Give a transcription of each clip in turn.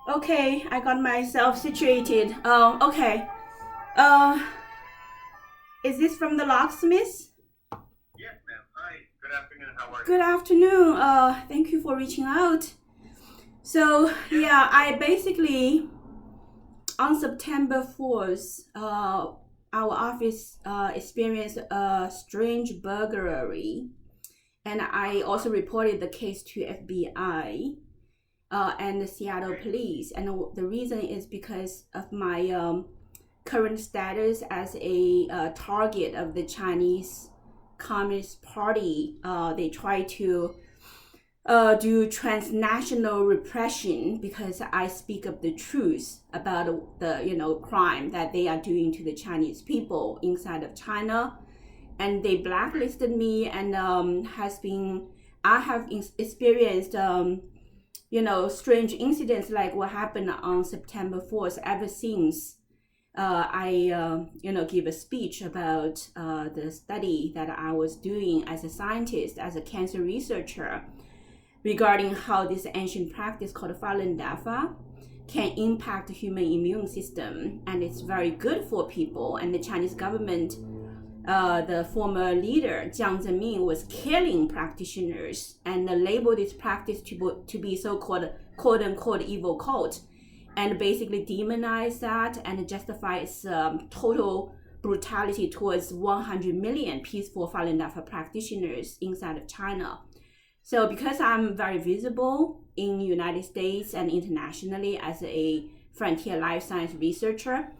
Okay, I got myself situated. Okay. Uh, is this from the locksmith? Yes, ma'am. Hi. Good afternoon. How are you? Good afternoon. Thank you for reaching out. So Yes, yeah, no I basically on September 4th, our office experienced a strange burglary, and I also reported the case to FBI. And the Seattle Okay. police. And the reason is because of my current status as a target of the Chinese Communist Party. They try to do transnational repression because I speak of the truth about the crime that they are doing to the Chinese people inside of China, and they Okay. blacklisted me and has been I have experienced strange incidents like what happened on September 4th ever since I give a speech about the study that I was doing as a scientist, as a cancer researcher, regarding how this ancient practice called Falun Dafa can impact the human immune system, and it's very good for people. And the Chinese government, the former leader Jiang Zemin, was killing practitioners and labeled this practice to be so-called quote unquote evil cult, and basically demonize that and justify its total brutality towards 100 million peaceful Falun Dafa practitioners inside of China. So because I'm very visible in the United States and internationally as a frontier life science researcher,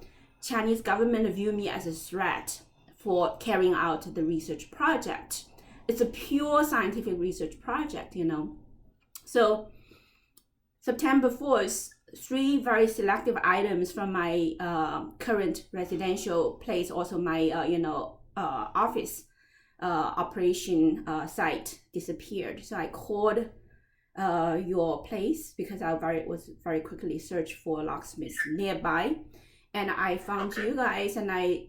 Chinese government view me as a threat for carrying out the research project. It's a pure scientific research project. So September 4th, three very selective items from my current residential place, also my office operation site disappeared. So I called your place because was very quickly search for locksmiths nearby, and I found Okay. you guys, and I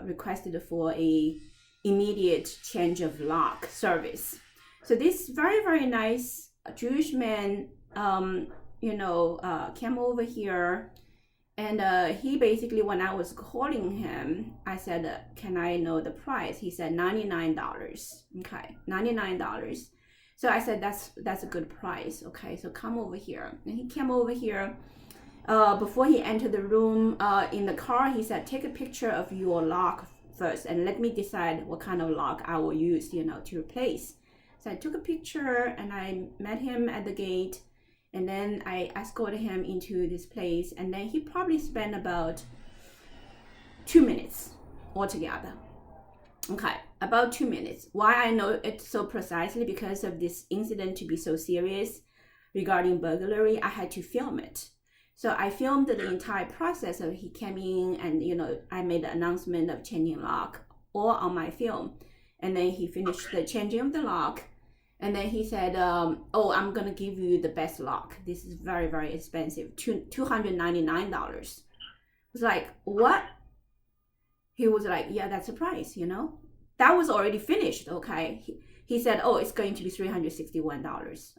requested for a immediate change of lock service. So this very nice Jewish man, came over here, and he basically, when I was calling him, I said, "Can I know the price?" He said $99. Okay, $99. So I said, "That's a good price." Okay, so come over here. And he came over here. Before he entered the room, in the car, he said, "Take a picture of your lock first, and let me decide what kind of lock I will use, to replace." So I took a picture, and I met him at the gate, and then I escorted him into this place, and then he probably spent about 2 minutes altogether. Okay, about 2 minutes. Why I know it so precisely? Because of this incident to be so serious regarding burglary, I had to film it. So I filmed the Yeah. entire process of he came in, and I made the announcement of changing lock all on my film, and then he finished Okay. the changing of the lock, and then he said, "Oh, I'm gonna give you the best lock. This is very expensive, $299." I was like, "What?" Okay. He was like, "Yeah, that's a price. That was already finished. Okay. He said, "Oh, it's going to be $361.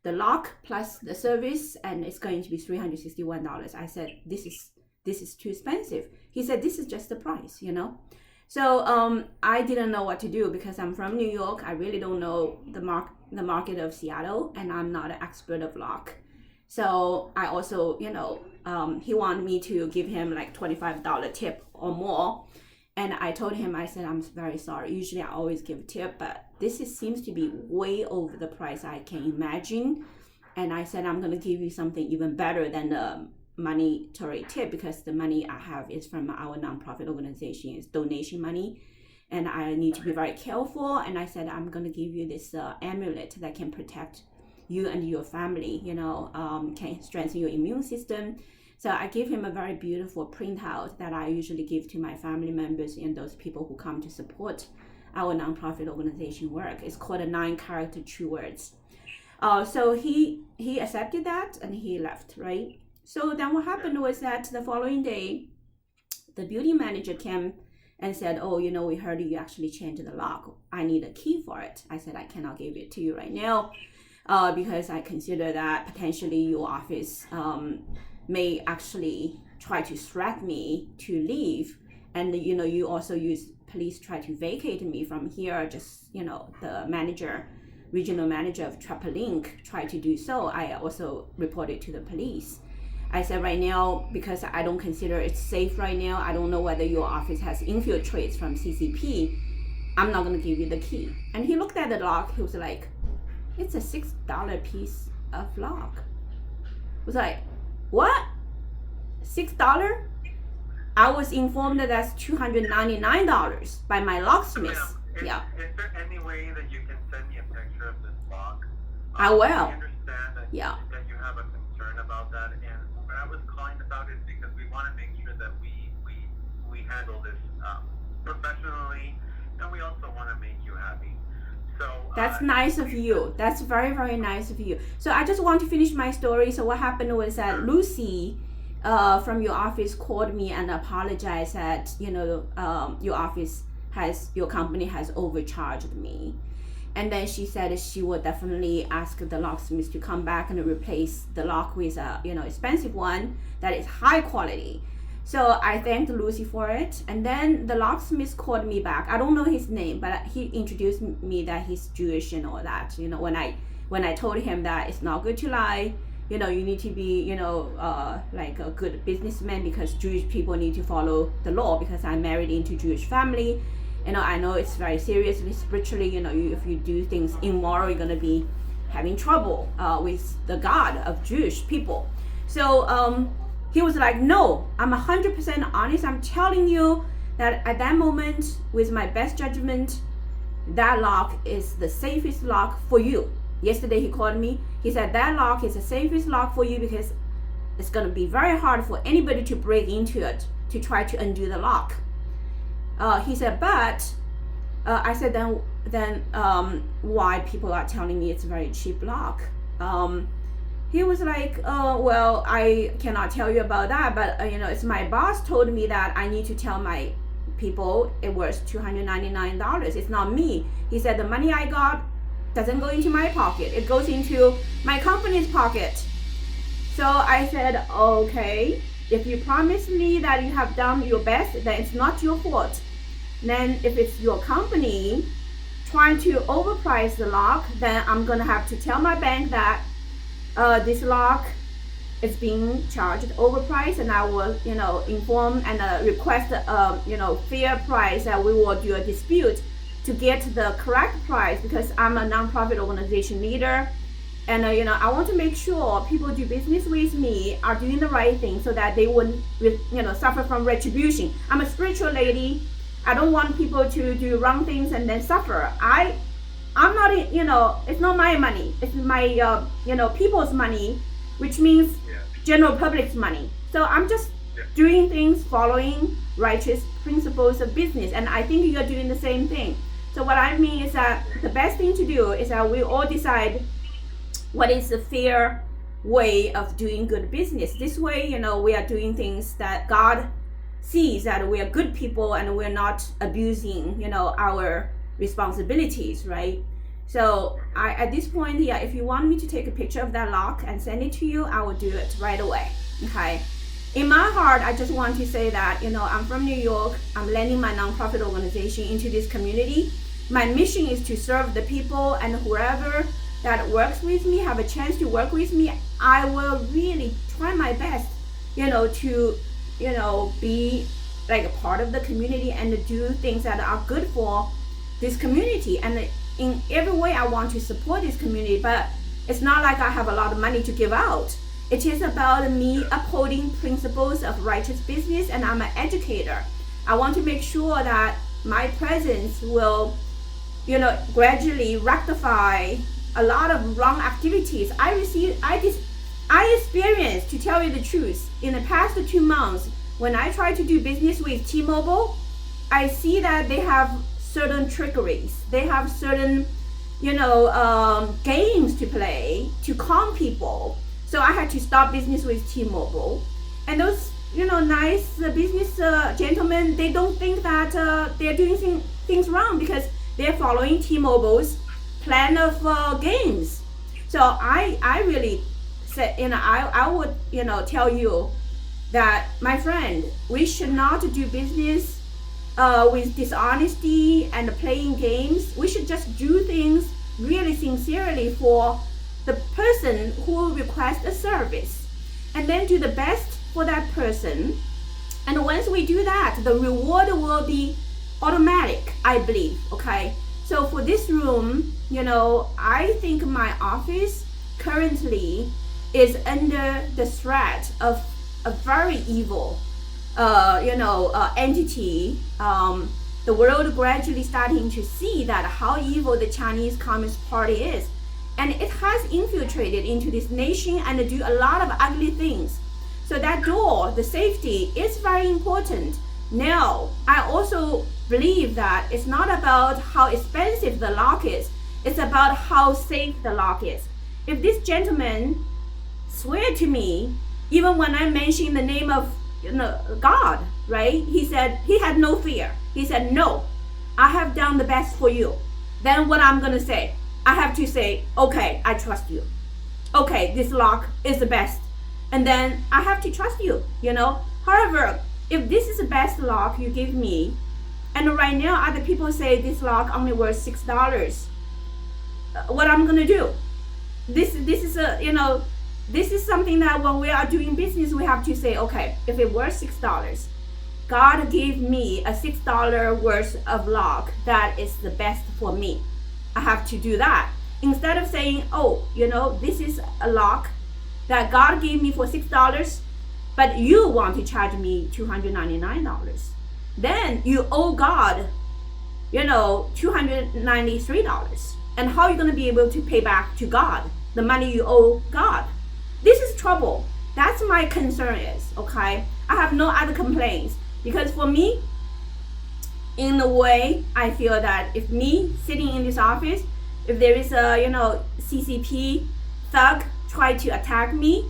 The lock plus the service, and it's going to be $361." I said, "This is too expensive." He said, "This is just the price. So I didn't know what to do because I'm from New York. I really don't know the market of Seattle, and I'm not an expert of lock. So I also, he wanted me to give him like $25 tip or more. And I told him, I said, "I'm very sorry. Usually I always give a tip, but seems to be way over the price I can imagine." And I said, "I'm going to give you something even better than the monetary tip, because the money I have is from our nonprofit organization. It's donation money. And I need to be very careful." And I said, "I'm going to give you this amulet that can protect you and your family, can strengthen your immune system." So I give him a very beautiful printout that I usually give to my family members and those people who come to support our nonprofit organization work. It's called a 9-character true words. So he accepted that and he left, right? So then what Yeah. happened was that the following day, the building manager came and said, "Oh, we heard you actually changed the lock. I need a key for it." I said, "I cannot give it to you right now, because I consider that potentially your office may actually try to threaten me to leave. And, you also use police try to vacate me from here. Just, the regional manager of TrapLink tried to do so. I also reported to the police. I said right now, because I don't consider it safe right now, I don't know whether your office has infiltrates from CCP, I'm not going to give you the key. And he looked at the lock. He was like, it's a $6 piece of lock. I was like, what? $6? I was informed that that's $299 by my locksmith. Is there any way that you can send me a picture of this lock? I will. I understand that, Yeah. that you have a concern about that, and what I was calling about it because we want to make sure that we handle this professionally, and we also want to make you happy. So that's nice of you. That's very, very nice of you. So I just want to finish my story. So what happened was that Lucy from your office called me and apologized that your company has overcharged me, and then she said she will definitely ask the locksmith to come back and replace the lock with a expensive one that is high quality. So I thanked Lucy for it, and then the locksmith called me back. I don't know his name, but he introduced me that he's Jewish and all that. When I told him that it's not good to lie, you need to be like a good businessman, because Jewish people need to follow the law, because I'm married into Jewish family. I know it's very seriously spiritually, if you do things immoral, you're gonna be having trouble with the God of Jewish people. So he was like, no, I'm 100% honest. I'm telling you that at that moment, with my best judgment, that lock is the safest lock for you. Yesterday he called me. He said that lock is the safest lock for you, because it's going to be very hard for anybody to break into it to try to undo the lock. He said, but I said, then why people are telling me it's a very cheap lock? He was like, well, I cannot tell you about that, but it's my boss told me that I need to tell my people it was $299. It's not me. He said the money I got doesn't go into my pocket. It goes into my company's pocket. So I said, okay, if you promise me that you have done your best, then it's not your fault. Then if it's your company trying to overprice the lock, then I'm gonna have to tell my bank that this lock is being charged overpriced, and I will inform and request fair price, that we will do a dispute to get the correct price, because I'm a nonprofit organization leader, and I want to make sure people do business with me are doing the right thing, so that they wouldn't suffer from retribution. I'm a spiritual lady. I don't want people to do wrong things and then suffer. I'm not, it's not my money. It's my, people's money, which means general public's money. So I'm just doing things following righteous principles of business. And I think you're doing the same thing. So what I mean is that the best thing to do is that we all decide what is the fair way of doing good business. This way, we are doing things that God sees that we are good people, and we're not abusing, our responsibilities, right? So at this point, if you want me to take a picture of that lock and send it to you, I will do it right away. Okay. In my heart, I just want to say that, I'm from New York. I'm lending my nonprofit organization into this community. My mission is to serve the people, and whoever that works with me, have a chance to work with me, I will really try my best, to be like a part of the community and do things that are good for this community. And in every way, I want to support this community, but it's not like I have a lot of money to give out. It is about me upholding principles of righteous business, and I'm an educator. I want to make sure that my presence will, gradually rectify a lot of wrong activities. I experienced, to tell you the truth, in the past 2 months, when I try to do business with T-Mobile, I see that they have certain trickeries. They have certain, games to play to con people. So I had to stop business with T-Mobile. And those, nice business gentlemen, they don't think that they're doing things wrong, because they're following T-Mobile's plan of games. So I really said, I would, tell you that, my friend, we should not do business with dishonesty and playing games. We should just do things really sincerely for the person who requests a service, and then do the best for that person. And once we do that, the reward will be automatic, I believe. Okay, so for this room, I think my office currently is under the threat of a very evil entity. The world gradually starting to see that how evil the Chinese Communist Party is, and it has infiltrated into this nation and do a lot of ugly things. So that door, the safety, is very important. Now, I also believe that it's not about how expensive the lock is, it's about how safe the lock is. If this gentleman swear to me, even when I mention the name of God, right? He said he had no fear. He said, no, I have done the best for you. Then what I'm going to say? I have to say, okay, I trust you. Okay, this lock is the best. And then I have to trust you, However, if this is the best lock you give me, and right now other people say this lock only worth $6, what I'm going to do? This is something that when we are doing business, we have to say, okay, if it worth $6, God gave me a $6 worth of lock that is the best for me. I have to do that. Instead of saying, oh, this is a lock that God gave me for $6, but you want to charge me $299. Then you owe God, $293. And how are you going to be able to pay back to God the money you owe God? This is trouble. That's my concern is, okay? I have no other complaints, because for me, in a way, I feel that if me sitting in this office, if there is a, CCP thug try to attack me,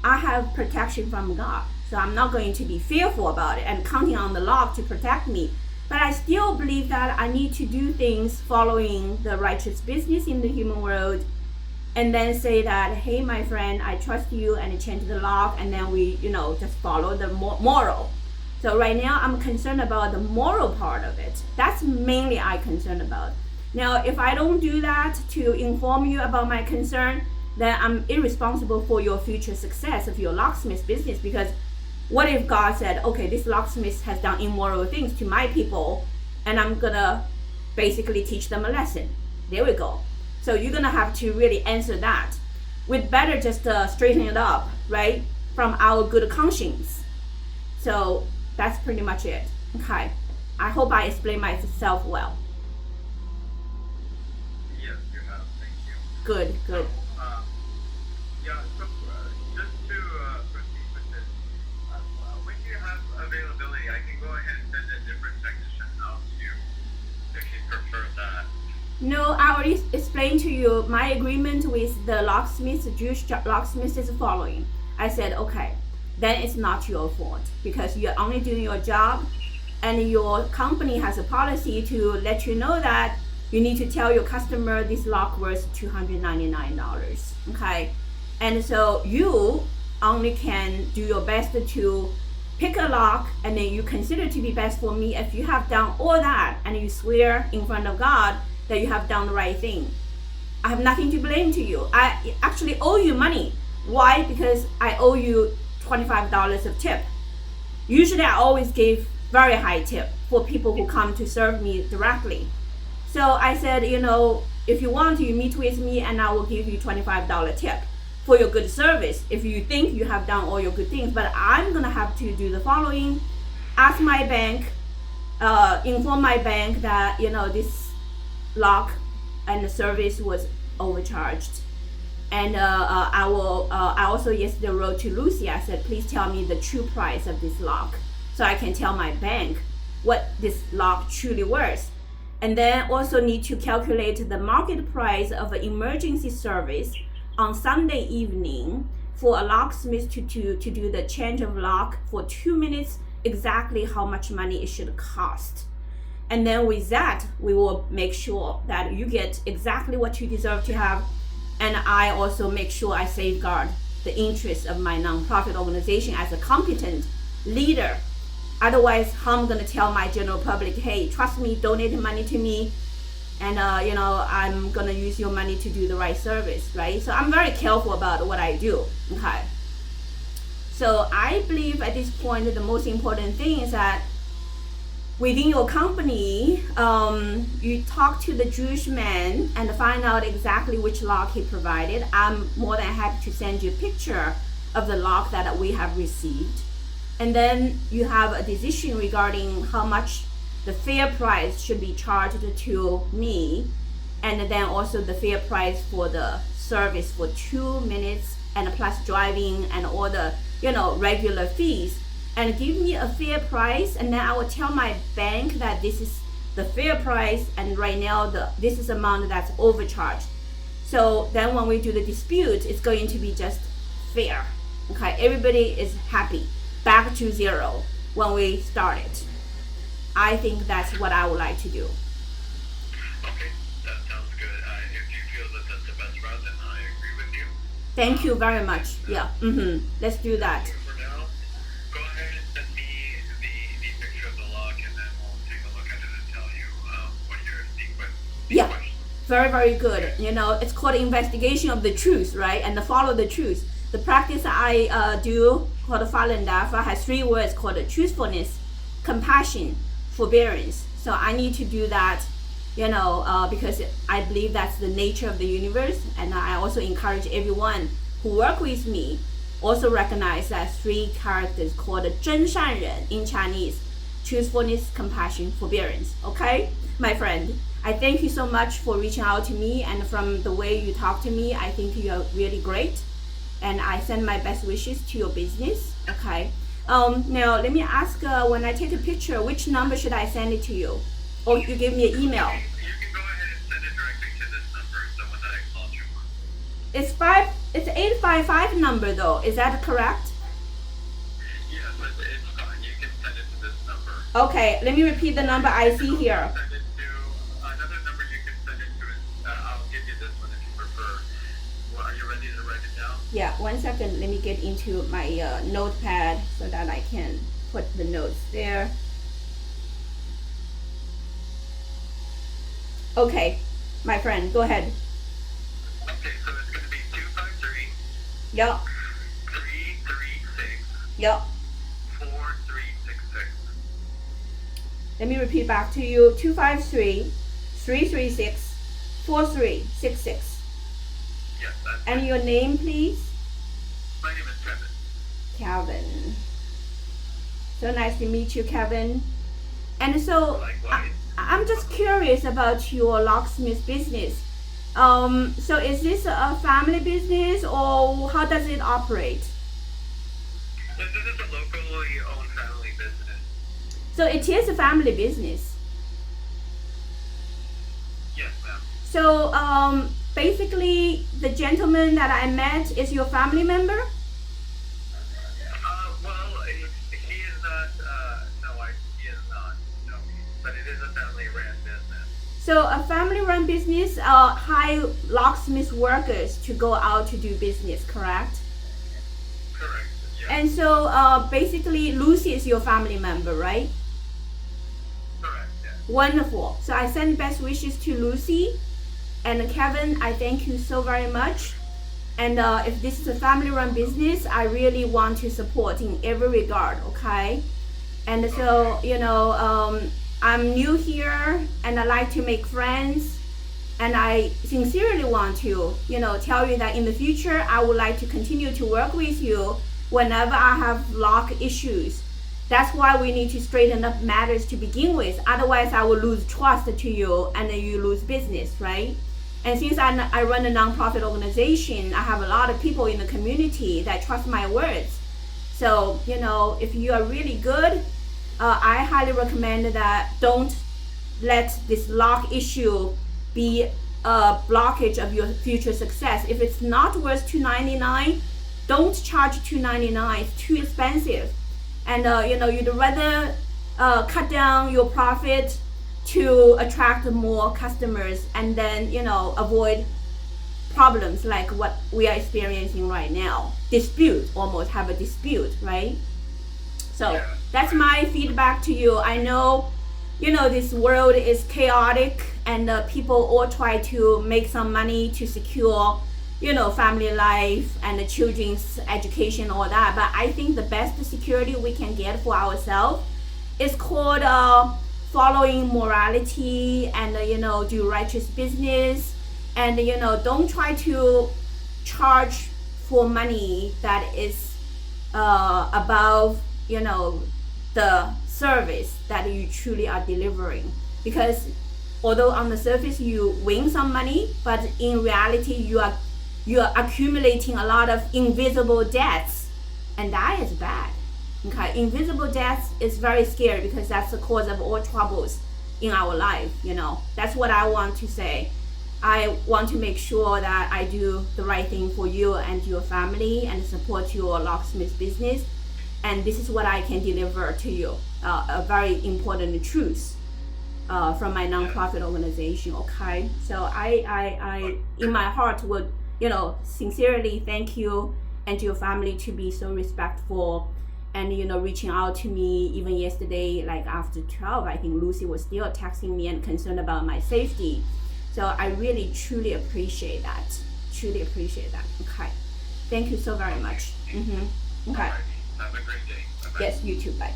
I have protection from God. So I'm not going to be fearful about it and counting on the law to protect me. But I still believe that I need to do things following the righteous business in the human world, and then say that, hey, my friend, I trust you, and change the law, and then we, just follow the moral. So right now, I'm concerned about the moral part of it. That's mainly I'm concerned about. Now, if I don't do that to inform you about my concern, then I'm irresponsible for your future success of your locksmith business. Because what if God said, okay, this locksmith has done immoral things to my people, and I'm gonna basically teach them a lesson? There we go. So you're gonna have to really answer that. We'd better just straighten it up, right? From our good conscience. So that's pretty much it. Okay. I hope I explained myself well. Yes, you have. Thank you. Good. So, just to proceed with this, when you have availability, I can go ahead and send a different technician out to you if you prefer that. No, I already explained to you my agreement with the locksmith, Jewish locksmith, is the following. I said, okay, then it's not your fault, because you're only doing your job, and your company has a policy to let you know that you need to tell your customer this lock worth $299. Okay, and so you only can do your best to pick a lock, and then you consider to be best for me. If you have done all that and you swear in front of God that you have done the right thing, I have nothing to blame to you. I actually owe you money. Why? Because I owe you $25 of tip. Usually I always give very high tip for people who come to serve me directly. So I said, if you want to, you meet with me and I will give you $25 tip for your good service if you think you have done all your good things. But I'm gonna have to do the following: ask my bank, inform my bank that this lock and the service was overcharged. And I also yesterday wrote to Lucy. I said, please tell me the true price of this lock, so I can tell my bank what this lock truly worth. And then also need to calculate the market price of an emergency service on Sunday evening for a locksmith to do the change of lock for 2 minutes, exactly how much money it should cost. And then with that, we will make sure that you get exactly what you deserve to have. And I also make sure I safeguard the interests of my nonprofit organization as a competent leader. Otherwise, how I'm going to tell my general public, hey, trust me, donate money to me, and I'm going to use your money to do the right service, right? So I'm very careful about what I do, okay? So I believe at this point the most important thing is that within your company, you talk to the Jewish man and find out exactly which lock he provided. I'm more than happy to send you a picture of the lock that we have received. And then you have a decision regarding how much the fair price should be charged to me, and then also the fair price for the service for 2 minutes and plus driving and all the regular fees, and give me a fair price, and then I will tell my bank that this is the fair price, and right now this is the amount that's overcharged. So then when we do the dispute, it's going to be just fair. Okay, everybody is happy, back to zero when we start it. I think that's what I would like to do. Okay, that sounds good. If you feel that that's the best route, then I agree with you. Thank you very much. Yeah, let's do that. For now, go ahead and send me the picture of the lock, and then we'll take a look at it and tell you what your sequence. Yeah, very, very good. It's called investigation of the truth, right? And follow the truth. The practice I do called Falun Dafa has 3 words called truthfulness, compassion, forbearance. So I need to do that, because I believe that's the nature of the universe. And I also encourage everyone who work with me also recognize that 3 characters called 真善人 in Chinese: truthfulness, compassion, forbearance. Okay, my friend, I thank you so much for reaching out to me, and from the way you talk to me, I think you are really great, and I send my best wishes to your business. Okay. Now let me ask, when I take a picture, which number should I send it to you? Or you give me an email? You can go ahead and send it directly to this number, the one that I called you on. It's 855 number though, is that correct? Yes, it's fine. You can send it to this number. Okay, let me repeat the number I see here. Send it to another number. You can send it to it. I'll give you this one if you prefer. Well, are you ready to write it down? Yeah, 1 second. Let me get into my notepad so that I can put the notes there. Okay, my friend, go ahead. Okay, so it's going to be 253. Yep. 336. Yep. 4366. Let me repeat back to you. 253 336 4366. Yes, that's And your name, please? my name is Kevin. Kevin. So nice to meet you, Kevin. And so Likewise. I'm just curious about your locksmith business. So is this a family business, or how does it operate? This is a locally owned family business. So it is a family business. Yes, ma'am. So basically the gentleman that I met is your family member? Well, he is not, he is not, no, but it is a family-ran business. So a family-run business hire locksmith workers to go out to do business, correct? Correct, yeah. And so basically Lucy is your family member, right? Correct, yeah. Wonderful. So I send best wishes to Lucy. And Kevin, I thank you so very much. And if this is a family-run business, I really want to support in every regard, okay? And so, I'm new here, and I like to make friends. And I sincerely want to, tell you that in the future, I would like to continue to work with you whenever I have lock issues. That's why we need to straighten up matters to begin with. Otherwise, I will lose trust to you, and then you lose business, right? And since I run a nonprofit organization, I have a lot of people in the community that trust my words. So, if you are really good, I highly recommend that don't let this lock issue be a blockage of your future success. If it's not worth $299, don't charge $299. It's too expensive. And you'd rather cut down your profit to attract more customers, and then avoid problems like what we are experiencing right now. Almost have a dispute, right? So that's my feedback to you. I know, this world is chaotic and people all try to make some money to secure, family life and the children's education, all that. But I think the best security we can get for ourselves is called following morality and, do righteous business. And, don't try to charge for money that is above, the service that you truly are delivering. Because although on the surface you win some money, but in reality you are accumulating a lot of invisible debts, and that is bad. Okay, invisible debts is very scary because that's the cause of all troubles in our life. That's what I want to say. I want to make sure that I do the right thing for you and your family and support your locksmith business. And this is what I can deliver to you, a very important truth from my nonprofit organization. Okay, so I in my heart would, sincerely thank you and your family to be so respectful and, reaching out to me even yesterday, like after 12, I think Lucy was still texting me and concerned about my safety. So I really, truly appreciate that. Okay. Thank you so very much. Okay. Have a great day. Bye-bye. Yes, you too. Bye.